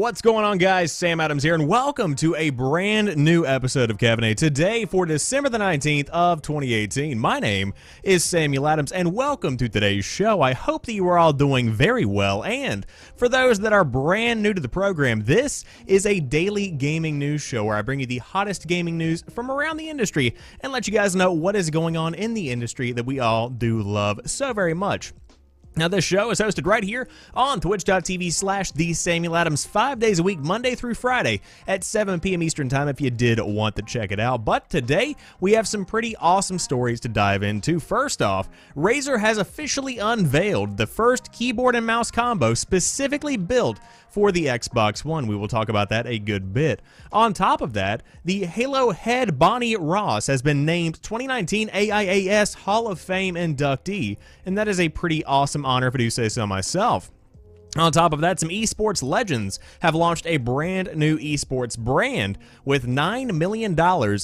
What's going on, guys? Sam Adams here, and welcome to a brand new episode of Caffeinate. Today, for December the 19th of 2018, my name is Samuel Adams, and welcome to today's show. I hope that you are all doing very well, and for those that are brand new to the program, this is a daily gaming news show where I bring you the hottest gaming news from around the industry and let you guys know what is going on in the industry that we all do love so very much. Now, this show is hosted right here on twitch.tv/TheSamuelAdams 5 days a week, Monday through Friday at 7 p.m. Eastern Time if you did want to check it out. But today, we have some pretty awesome stories to dive into. First off, Razer has officially unveiled the first keyboard and mouse combo specifically built for the Xbox One. We will talk about that a good bit. On top of that, the Halo head Bonnie Ross has been named 2019 AIAS Hall of Fame inductee, and that is a pretty awesome honor if I do say so myself. On top of that, some esports legends have launched a brand new esports brand with $9 million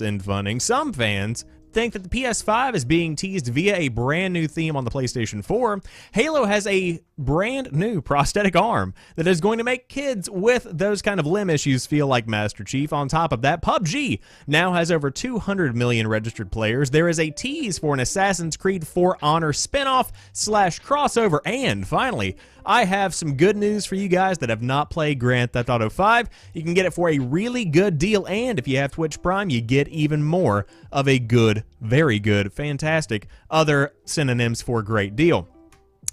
in funding. Some fans think that the PS5 is being teased via a brand new theme on the PlayStation 4. Halo has a brand new prosthetic arm that is going to make kids with those kind of limb issues feel like Master Chief. On top of that, PUBG now has over 200 million registered players. There is a tease for an Assassin's Creed For Honor spinoff / crossover. And finally, I have some good news for you guys that have not played Grand Theft Auto 5. You can get it for a really good deal, and if you have Twitch Prime, you get even more of a good, very good, fantastic other synonyms for great deal.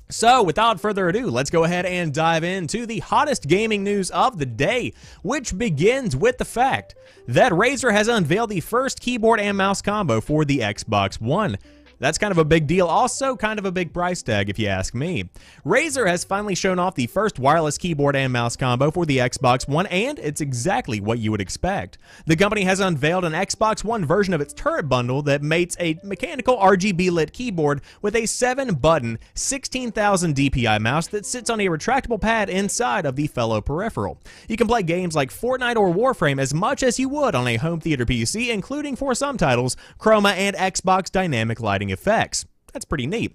So, without further ado, let's go ahead and dive into the hottest gaming news of the day, which begins with the fact that Razer has unveiled the first keyboard and mouse combo for the Xbox One. That's kind of a big deal, also kind of a big price tag if you ask me. Razer has finally shown off the first wireless keyboard and mouse combo for the Xbox One, and it's exactly what you would expect. The company has unveiled an Xbox One version of its turret bundle that mates a mechanical RGB lit keyboard with a 7-button, 16,000 DPI mouse that sits on a retractable pad inside of the fellow peripheral. You can play games like Fortnite or Warframe as much as you would on a home theater PC, including for some titles, Chroma and Xbox dynamic lighting effects. That's pretty neat.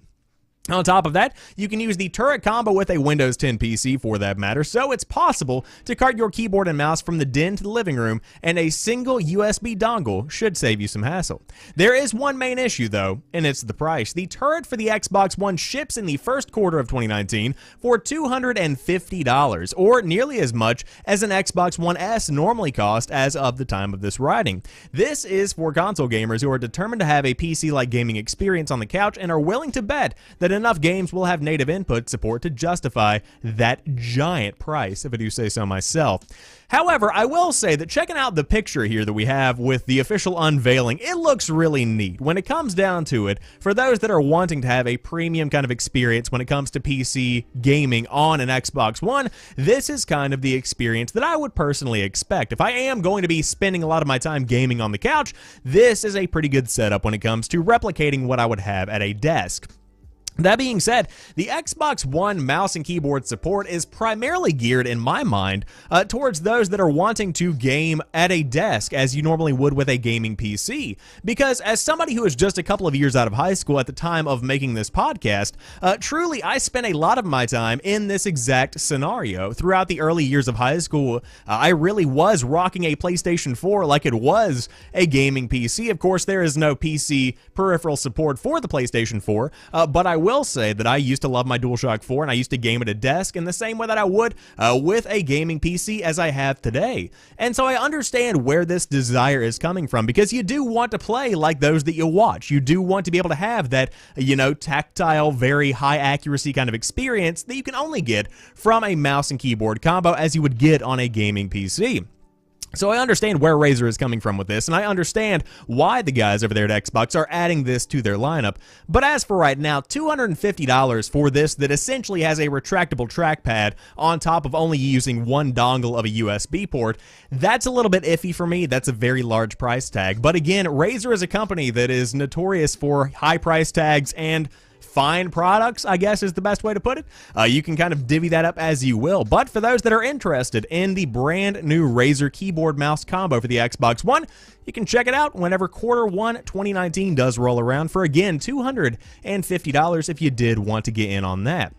On top of that, you can use the turret combo with a Windows 10 PC for that matter, so it's possible to cart your keyboard and mouse from the den to the living room, and a single USB dongle should save you some hassle. There is one main issue though, and it's the price. The turret for the Xbox One ships in the first quarter of 2019 for $250, or nearly as much as an Xbox One S normally cost as of the time of this writing. This is for console gamers who are determined to have a PC-like gaming experience on the couch and are willing to bet that enough games will have native input support to justify that giant price, if I do say so myself. However, I will say that checking out the picture here that we have with the official unveiling, it looks really neat. When it comes down to it, for those that are wanting to have a premium kind of experience when it comes to PC gaming on an Xbox One, this is kind of the experience that I would personally expect. If I am going to be spending a lot of my time gaming on the couch, this is a pretty good setup when it comes to replicating what I would have at a desk. That being said, the Xbox One mouse and keyboard support is primarily geared, in my mind, towards those that are wanting to game at a desk as you normally would with a gaming PC. Because as somebody who is just a couple of years out of high school at the time of making this podcast, truly I spent a lot of my time in this exact scenario. Throughout the early years of high school, I really was rocking a PlayStation 4 like it was a gaming PC. Of course, there is no PC peripheral support for the PlayStation 4, but I will say that I used to love my DualShock 4 and I used to game at a desk in the same way that I would with a gaming PC as I have today. And so I understand where this desire is coming from, because you do want to play like those that you watch. You do want to be able to have that, tactile, very high accuracy kind of experience that you can only get from a mouse and keyboard combo as you would get on a gaming PC. So I understand where Razer is coming from with this, and I understand why the guys over there at Xbox are adding this to their lineup. But as for right now, $250 for this that essentially has a retractable trackpad on top of only using one dongle of a USB port, that's a little bit iffy for me. That's a very large price tag. But again, Razer is a company that is notorious for high price tags and fine products, I guess is the best way to put it. You can kind of divvy that up as you will. But for those that are interested in the brand new Razer keyboard mouse combo for the Xbox One, you can check it out whenever Q1 2019 does roll around for, again, $250 if you did want to get in on that.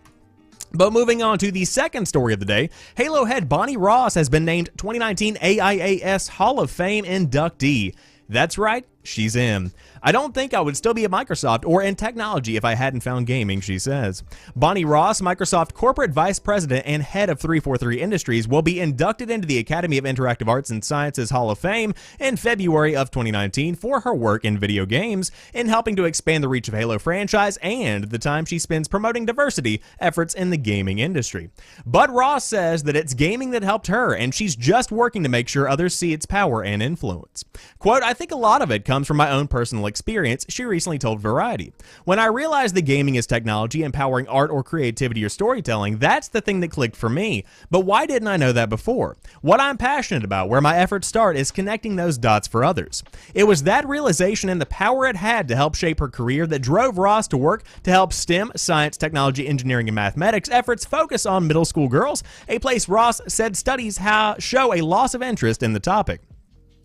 But moving on to the second story of the day, Halo head Bonnie Ross has been named 2019 AIAS Hall of Fame inductee. That's right, she's in. I don't think I would still be at Microsoft or in technology if I hadn't found gaming, she says. Bonnie Ross, Microsoft Corporate Vice President and Head of 343 Industries, will be inducted into the Academy of Interactive Arts and Sciences Hall of Fame in February of 2019 for her work in video games, in helping to expand the reach of Halo franchise and the time she spends promoting diversity efforts in the gaming industry. But Ross says that it's gaming that helped her, and she's just working to make sure others see its power and influence. Quote, I think a lot of it comes from my own personal experience, she recently told Variety. When I realized that gaming is technology empowering art or creativity or storytelling, that's the thing that clicked for me. But why didn't I know that before? What I'm passionate about, where my efforts start, is connecting those dots for others. It was that realization and the power it had to help shape her career that drove Ross to work to help STEM, science, technology, engineering, and mathematics efforts focus on middle school girls, a place Ross said studies show a loss of interest in the topic.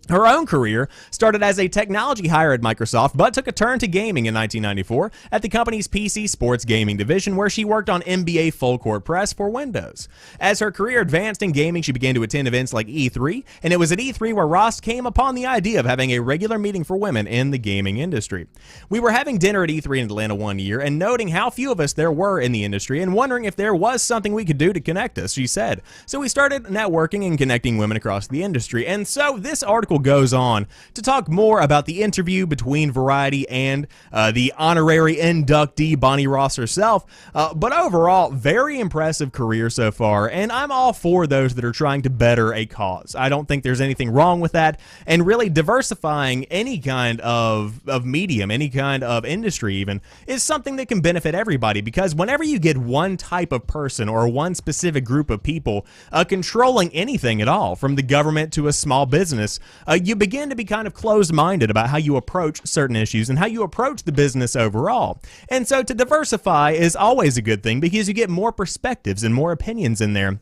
Her own career started as a technology hire at Microsoft, but took a turn to gaming in 1994 at the company's PC sports gaming division, where she worked on NBA Full Court Press for Windows. As her career advanced in gaming, she began to attend events like E3, and it was at E3 where Ross came upon the idea of having a regular meeting for women in the gaming industry. We were having dinner at E3 in Atlanta one year and noting how few of us there were in the industry and wondering if there was something we could do to connect us, she said. So we started networking and connecting women across the industry. And so this article goes on to talk more about the interview between Variety and the honorary inductee Bonnie Ross herself. But overall, very impressive career so far, and I'm all for those that are trying to better a cause. I don't think there's anything wrong with that, and really diversifying any kind of medium, any kind of industry even, is something that can benefit everybody, because whenever you get one type of person or one specific group of people controlling anything at all, from the government to a small business, you begin to be kind of closed-minded about how you approach certain issues and how you approach the business overall. And so to diversify is always a good thing, because you get more perspectives and more opinions in there.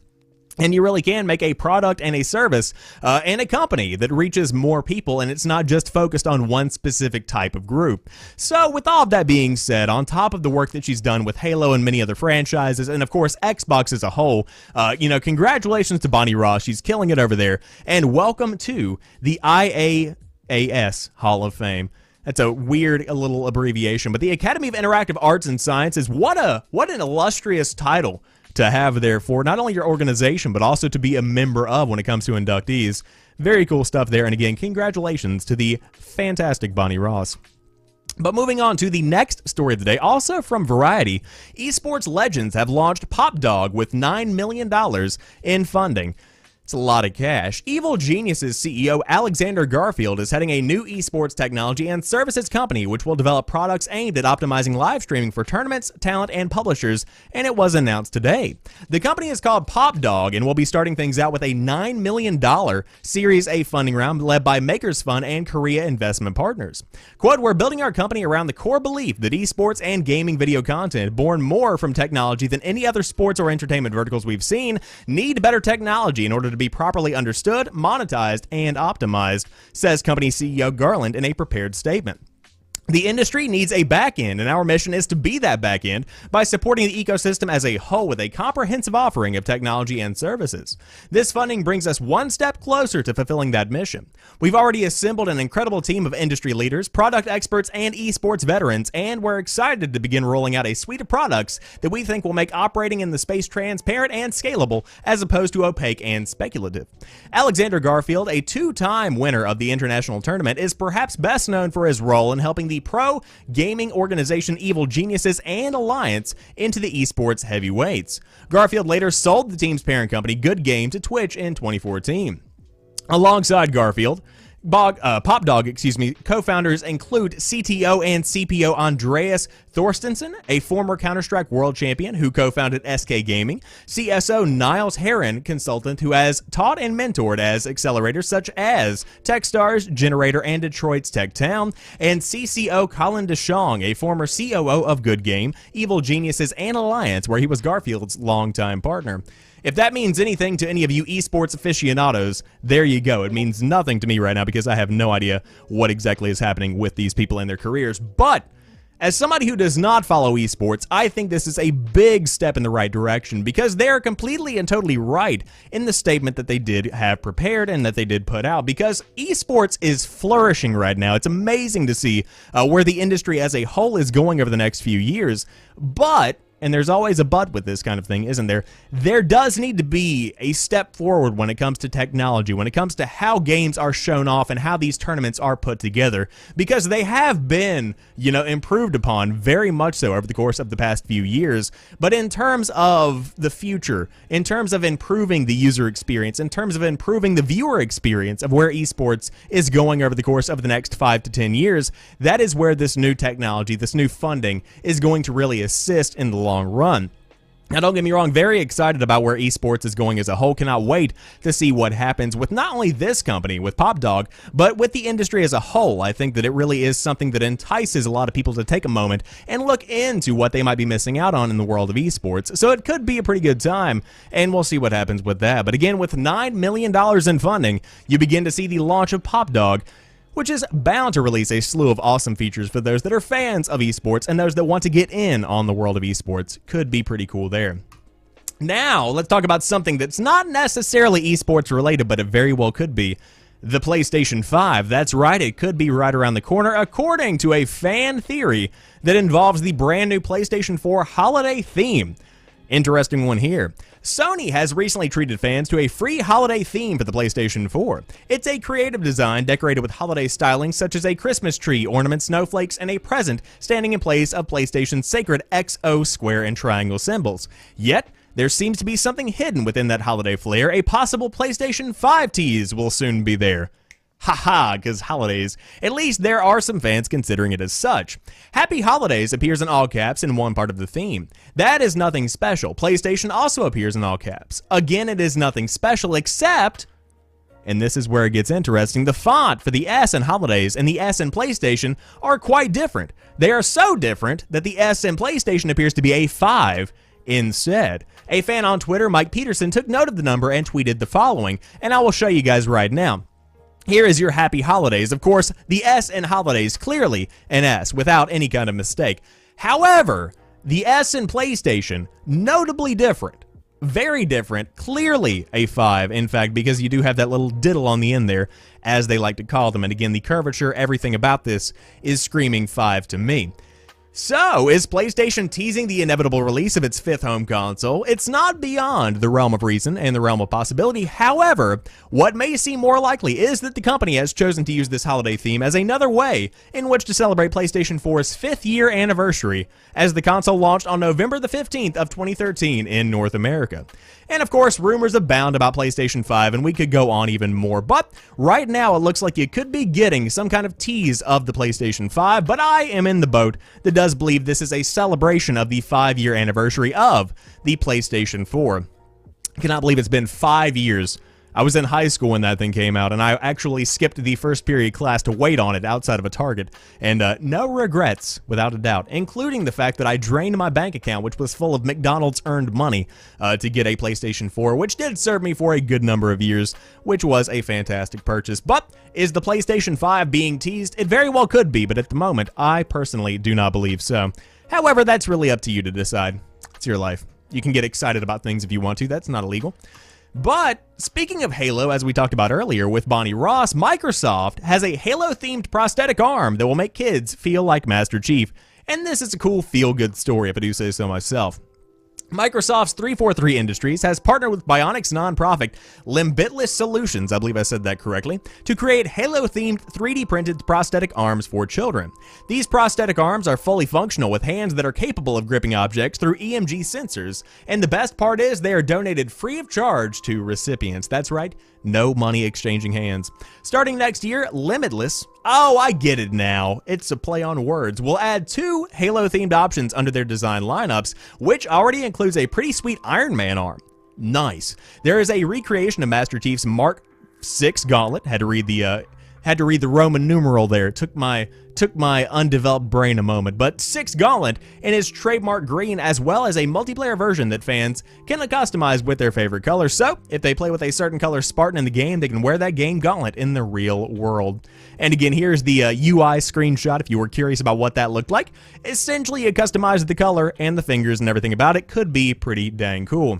And you really can make a product and a service and a company that reaches more people, and it's not just focused on one specific type of group. So with all of that being said, on top of the work that she's done with Halo and many other franchises, and of course Xbox as a whole, congratulations to Bonnie Ross. She's killing it over there. And welcome to the IAAS Hall of Fame. That's a weird little abbreviation, but the Academy of Interactive Arts and Sciences, what an illustrious title to have there for not only your organization, but also to be a member of when it comes to inductees. Very cool stuff there, and again, congratulations to the fantastic Bonnie Ross. But moving on to the next story of the day, also from Variety, esports legends have launched Popdog with $9 million in funding. It's a lot of cash. Evil Genius's CEO Alexander Garfield is heading a new esports technology and services company which will develop products aimed at optimizing live streaming for tournaments, talent, and publishers, and it was announced today. The company is called Popdog and will be starting things out with a $9 million Series A funding round led by Makers Fund and Korea Investment Partners. Quote, we're building our company around the core belief that esports and gaming video content, born more from technology than any other sports or entertainment verticals we've seen, need better technology in order to be properly understood, monetized, and optimized, says company CEO Garland in a prepared statement. The industry needs a back-end, and our mission is to be that back-end by supporting the ecosystem as a whole with a comprehensive offering of technology and services. This funding brings us one step closer to fulfilling that mission. We've already assembled an incredible team of industry leaders, product experts, and esports veterans, and we're excited to begin rolling out a suite of products that we think will make operating in the space transparent and scalable, as opposed to opaque and speculative. Alexander Garfield, a two-time winner of the international tournament, is perhaps best known for his role in helping the pro gaming organization Evil Geniuses and Alliance into the esports heavyweights. Garfield later sold the team's parent company, Good Game, to Twitch in 2014. Alongside Garfield, Popdog, co-founders include CTO and CPO Andreas Thorstensen, a former Counter-Strike world champion who co-founded SK Gaming, CSO Niles Heron, consultant who has taught and mentored as accelerators such as Techstars, Generator, and Detroit's Tech Town, and CCO Colin DeShong, a former COO of Good Game, Evil Geniuses, and Alliance, where he was Garfield's longtime partner. If that means anything to any of you esports aficionados, there you go. It means nothing to me right now because I have no idea what exactly is happening with these people in their careers. But As somebody who does not follow esports, I think this is a big step in the right direction because they are completely and totally right in the statement that they did have prepared and that they did put out, because esports is flourishing right now. It's amazing to see where the industry as a whole is going over the next few years, but and there's always a but with this kind of thing, isn't there? There does need to be a step forward when it comes to technology, when it comes to how games are shown off and how these tournaments are put together, because they have been, improved upon very much so over the course of the past few years. But in terms of the future, in terms of improving the user experience, in terms of improving the viewer experience of where esports is going over the course of the next 5 to 10 years, that is where this new technology, this new funding is going to really assist in the long run. Now, don't get me wrong, very excited about where esports is going as a whole. Cannot wait to see what happens with not only this company, with Popdog, but with the industry as a whole. I think that it really is something that entices a lot of people to take a moment and look into what they might be missing out on in the world of esports. So it could be a pretty good time, and we'll see what happens with that. But again, with $9 million in funding, you begin to see the launch of Popdog, which is bound to release a slew of awesome features for those that are fans of esports and those that want to get in on the world of esports. Could be pretty cool there. Now, let's talk about something that's not necessarily esports related, but it very well could be. The PlayStation 5. That's right, it could be right around the corner, according to a fan theory that involves the brand new PlayStation 4 holiday theme. Interesting one here. Sony has recently treated fans to a free holiday theme for the PlayStation 4. It's a creative design decorated with holiday styling such as a Christmas tree, ornament, snowflakes, and a present standing in place of PlayStation's sacred XO, square, and triangle symbols. Yet, there seems to be something hidden within that holiday flair. A possible PlayStation 5 tease will soon be there. Haha, because holidays. At least there are some fans considering it as such. Happy Holidays appears in all caps in one part of the theme. That is nothing special. PlayStation also appears in all caps. Again, it is nothing special except, and this is where it gets interesting, the font for the S in Holidays and the S in PlayStation are quite different. They are so different that the S in PlayStation appears to be a 5 instead. A fan on Twitter, Mike Peterson, took note of the number and tweeted the following, and I will show you guys right now. Here is your Happy Holidays. Of course, the S in Holidays, clearly an S, without any kind of mistake. However, the S in PlayStation, notably different. Very different, clearly a 5, in fact, because you do have that little diddle on the end there, as they like to call them. And again, the curvature, everything about this is screaming 5 to me. So, is PlayStation teasing the inevitable release of its 5th home console? It's not beyond the realm of reason and the realm of possibility. However, what may seem more likely is that the company has chosen to use this holiday theme as another way in which to celebrate PlayStation 4's 5th year anniversary, as the console launched on November the 15th of 2013 in North America. And of course, rumors abound about PlayStation 5, and we could go on even more, but right now it looks like you could be getting some kind of tease of the PlayStation 5, but I am in the boat that does believe this is a celebration of the 5-year anniversary of the PlayStation 4. I cannot believe it's been 5 years. I was in high school when that thing came out, and I actually skipped the first period class to wait on it outside of a Target, and no regrets, without a doubt, including the fact that I drained my bank account, which was full of McDonald's earned money, to get a PlayStation 4, which did serve me for a good number of years, which was a fantastic purchase. But is the PlayStation 5 being teased? It very well could be, but at the moment, I personally do not believe so. However, that's really up to you to decide. It's your life. You can get excited about things if you want to. That's not illegal. But speaking of Halo, as we talked about earlier with Bonnie Ross, Microsoft has a Halo-themed prosthetic arm that will make kids feel like Master Chief. And this is a cool feel-good story, if I do say so myself. Microsoft's 343 Industries has partnered with Bionic's nonprofit Limbitless Solutions, I believe I said that correctly, to create Halo-themed 3D printed prosthetic arms for children. These prosthetic arms are fully functional with hands that are capable of gripping objects through EMG sensors, and the best part is they are donated free of charge to recipients. That's right, no money exchanging hands. Starting next year, Limitless, oh, I get it now, it's a play on words, will add 2 Halo-themed options under their design lineups, which already includes a pretty sweet Iron Man arm. Nice. There is a recreation of Master Chief's Mark 6 gauntlet, had to read the Had to read the Roman numeral there. Took my undeveloped brain a moment. But 6 Gauntlet in its trademark green, as well as a multiplayer version that fans can customize with their favorite color. So if they play with a certain color Spartan in the game, they can wear that game Gauntlet in the real world. And again, here's the UI screenshot if you were curious about what that looked like. Essentially, you customize the color and the fingers and everything about it. Could be pretty dang cool.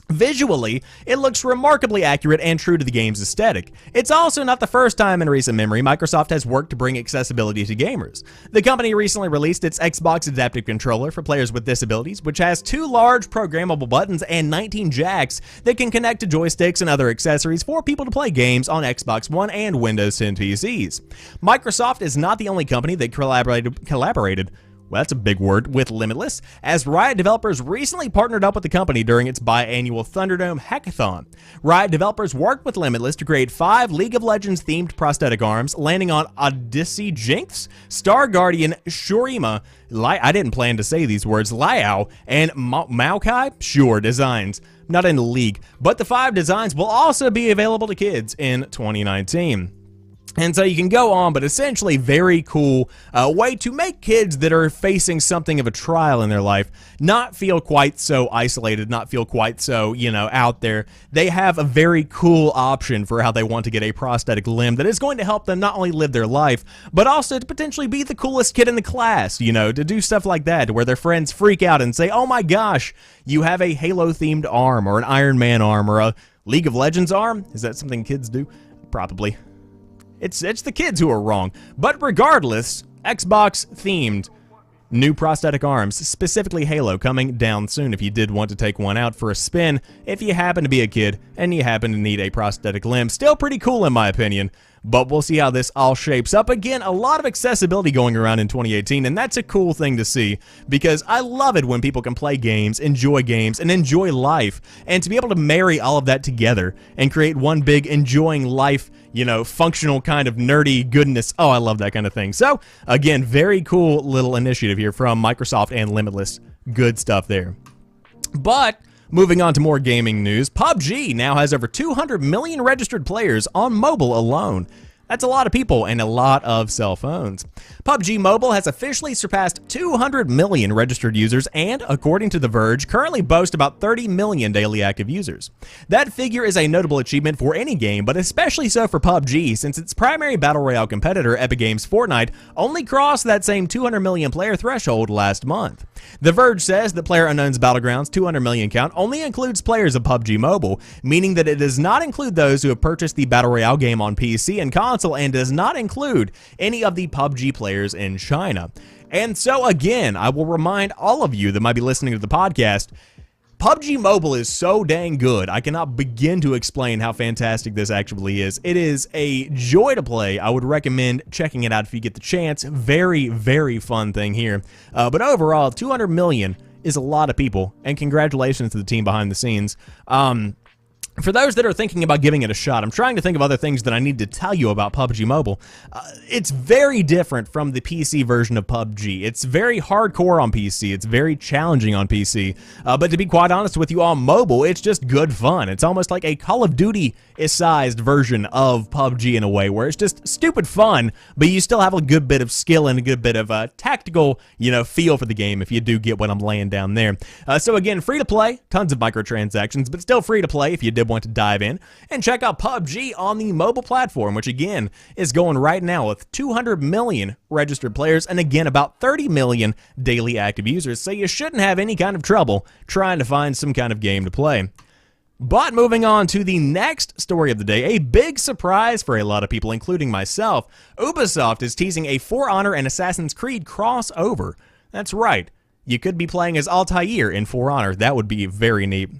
Visually, it looks remarkably accurate and true to the game's aesthetic. It's also not the first time in recent memory Microsoft has worked to bring accessibility to gamers. The company recently released its Xbox Adaptive Controller for players with disabilities, which has 2 large programmable buttons and 19 jacks that can connect to joysticks and other accessories for people to play games on Xbox One and Windows 10 PCs. Microsoft is not the only company that collaborated. Well, that's a big word, with Limitless, as Riot developers recently partnered up with the company during its biannual Thunderdome Hackathon. Riot developers worked with Limitless to create 5 League of Legends themed prosthetic arms, landing on Odyssey Jinx, Star Guardian, Shurima, I didn't plan to say these words, Liao, and Maokai? Sure, designs. Not in the league, but the 5 designs will also be available to kids in 2019. And so you can go on, but essentially very cool way to make kids that are facing something of a trial in their life not feel quite so isolated, not feel quite so, out there. They have a very cool option for how they want to get a prosthetic limb that is going to help them not only live their life, but also to potentially be the coolest kid in the class, to do stuff like that, where their friends freak out and say, oh my gosh, you have a Halo-themed arm, or an Iron Man arm, or a League of Legends arm? Is that something kids do? Probably. It's the kids who are wrong. But regardless, Xbox themed new prosthetic arms, specifically Halo, coming down soon if you did want to take one out for a spin if you happen to be a kid and you happen to need a prosthetic limb. Still pretty cool in my opinion, but we'll see how this all shapes up. Again, a lot of accessibility going around in 2018, and that's a cool thing to see because I love it when people can play games, and enjoy life, and to be able to marry all of that together and create one big enjoying life, functional kind of nerdy goodness. Oh, I love that kind of thing. So, again, very cool little initiative here from Microsoft and Limitless. Good stuff there. But moving on to more gaming news, PUBG now has over 200 million registered players on mobile alone. That's a lot of people and a lot of cell phones. PUBG Mobile has officially surpassed 200 million registered users and, according to The Verge, currently boasts about 30 million daily active users. That figure is a notable achievement for any game, but especially so for PUBG, since its primary battle royale competitor, Epic Games' Fortnite, only crossed that same 200 million player threshold last month. The Verge says that PlayerUnknown's Battlegrounds' 200 million count only includes players of PUBG Mobile, meaning that it does not include those who have purchased the battle royale game on PC and console, and does not include any of the PUBG players in China. And so again, I will remind all of you that might be listening to the podcast, PUBG Mobile is so dang good. I cannot begin to explain how fantastic this actually is. It is a joy to play. I would recommend checking it out if you get the chance. Very, very fun thing here. But overall, 200 million is a lot of people, and congratulations to the team behind the scenes. For those that are thinking about giving it a shot, I'm trying to think of other things that I need to tell you about PUBG Mobile. It's very different from the PC version of PUBG. It's very hardcore on PC. It's very challenging on PC. But to be quite honest with you, on mobile, it's just good fun. It's almost like a Call of Duty-sized version of PUBG in a way, where it's just stupid fun, but you still have a good bit of skill and a good bit of tactical, feel for the game if you do get what I'm laying down there. So again, free to play, tons of microtransactions, but still free to play if you did want to dive in and check out PUBG on the mobile platform, which again is going right now with 200 million registered players and again about 30 million daily active users, so you shouldn't have any kind of trouble trying to find some kind of game to play. But moving on to the next story of the day, a big surprise for a lot of people, including myself. Ubisoft is teasing a For Honor and Assassin's Creed crossover. That's right, you could be playing as Altair in For Honor. That would be very neat.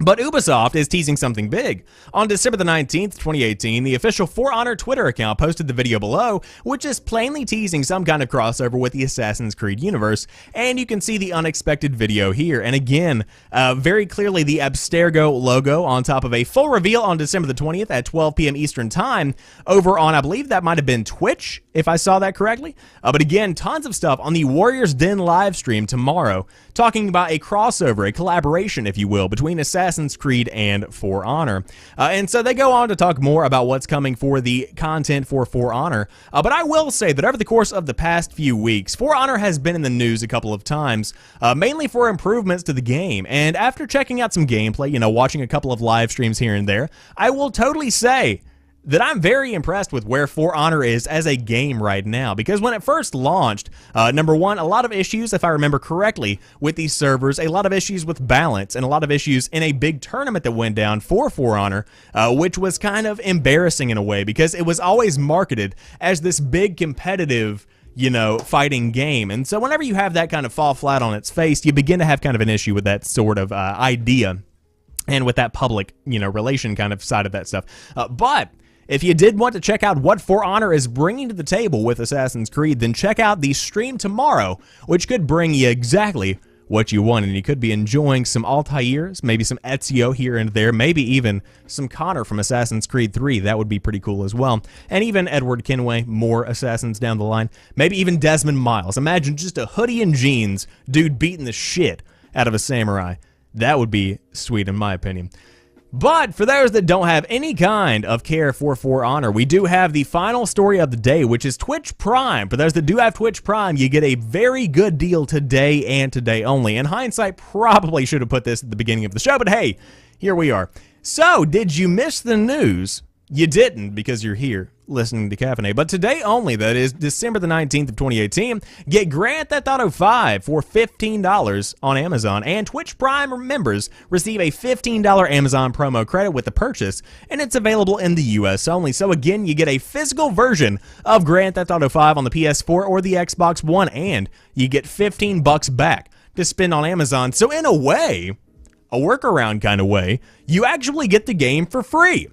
But Ubisoft is teasing something big. On December the 19th, 2018, the official For Honor Twitter account posted the video below, which is plainly teasing some kind of crossover with the Assassin's Creed universe, and you can see the unexpected video here. And again, very clearly the Abstergo logo on top of a full reveal on December the 20th at 12 p.m. Eastern Time over on, I believe that might have been Twitch, if I saw that correctly. But again, tons of stuff on the Warriors Den live stream tomorrow, talking about a crossover, a collaboration, if you will, between Assassin's Assassin's Creed and For Honor. And so they go on to talk more about what's coming for the content for Honor. But I will say that over the course of the past few weeks, For Honor has been in the news a couple of times, mainly for improvements to the game. And after checking out some gameplay, watching a couple of live streams here and there, I will totally say that I'm very impressed with where For Honor is as a game right now, because when it first launched, number one, a lot of issues, if I remember correctly, with these servers, a lot of issues with balance, and a lot of issues in a big tournament that went down for Honor, which was kind of embarrassing in a way, because it was always marketed as this big competitive fighting game. And so whenever you have that kind of fall flat on its face, you begin to have kind of an issue with that sort of idea and with that public, relation kind of side of that stuff. But if you did want to check out what For Honor is bringing to the table with Assassin's Creed, then check out the stream tomorrow, which could bring you exactly what you want, and you could be enjoying some Altairs, maybe some Ezio here and there, maybe even some Connor from Assassin's Creed 3. That would be pretty cool as well. And even Edward Kenway, more Assassins down the line. Maybe even Desmond Miles. Imagine just a hoodie and jeans dude beating the shit out of a samurai. That would be sweet in my opinion. But for those that don't have any kind of care for Honor, we do have the final story of the day, which is Twitch Prime. For those that do have Twitch Prime, you get a very good deal today and today only. In hindsight, probably should have put this at the beginning of the show, but hey, here we are. So, did you miss the news? You didn't, because you're here listening to Caffeinate. But today only, that is December the 19th of 2018, get Grand Theft Auto 5 for $15 on Amazon, and Twitch Prime members receive a $15 Amazon promo credit with the purchase, and it's available in the US only. So again, you get a physical version of Grand Theft Auto 5 on the PS4 or the Xbox One, and you get $15 back to spend on Amazon. So in a way, a workaround kind of way, you actually get the game for free.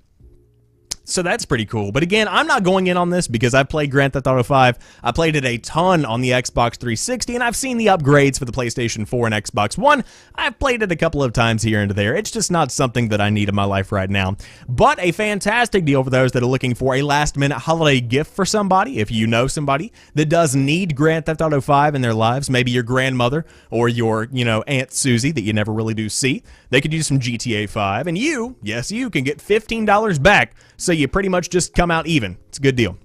So that's pretty cool. But again, I'm not going in on this because I've played Grand Theft Auto 5. I played it a ton on the Xbox 360, and I've seen the upgrades for the PlayStation 4 and Xbox One. I've played it a couple of times here and there. It's just not something that I need in my life right now. But a fantastic deal for those that are looking for a last-minute holiday gift for somebody. If you know somebody that does need Grand Theft Auto 5 in their lives, maybe your grandmother or your, Aunt Susie that you never really do see, they could use some GTA 5, and you, yes, you can get $15 back. So you pretty much just come out even. It's a good deal.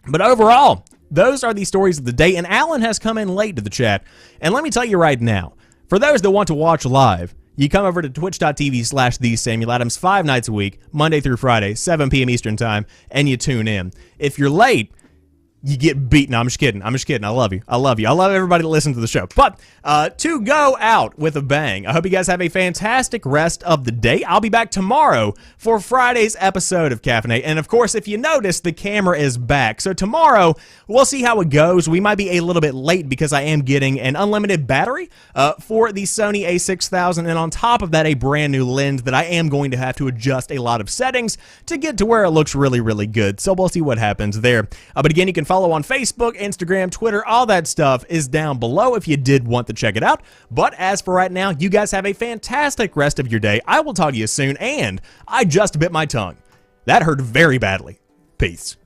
But overall, those are the stories of the day, and Alan has come in late to the chat. And let me tell you right now, for those that want to watch live, you come over to twitch.tv/TheSamuelAdams 5 nights a week, Monday through Friday, 7 p.m. Eastern Time, and you tune in. If you're late, you get beaten. No, I'm just kidding. I love you. I love everybody that listens to the show. But to go out with a bang, I hope you guys have a fantastic rest of the day. I'll be back tomorrow for Friday's episode of Caffeinate. And of course, if you notice, the camera is back. So tomorrow, we'll see how it goes. We might be a little bit late because I am getting an unlimited battery for the Sony a6000. And on top of that, a brand new lens that I am going to have to adjust a lot of settings to get to where it looks really, really good. So we'll see what happens there. But again, you can follow on Facebook, Instagram, Twitter, all that stuff is down below if you did want to check it out. But as for right now, you guys have a fantastic rest of your day. I will talk to you soon, and I just bit my tongue. That hurt very badly. Peace.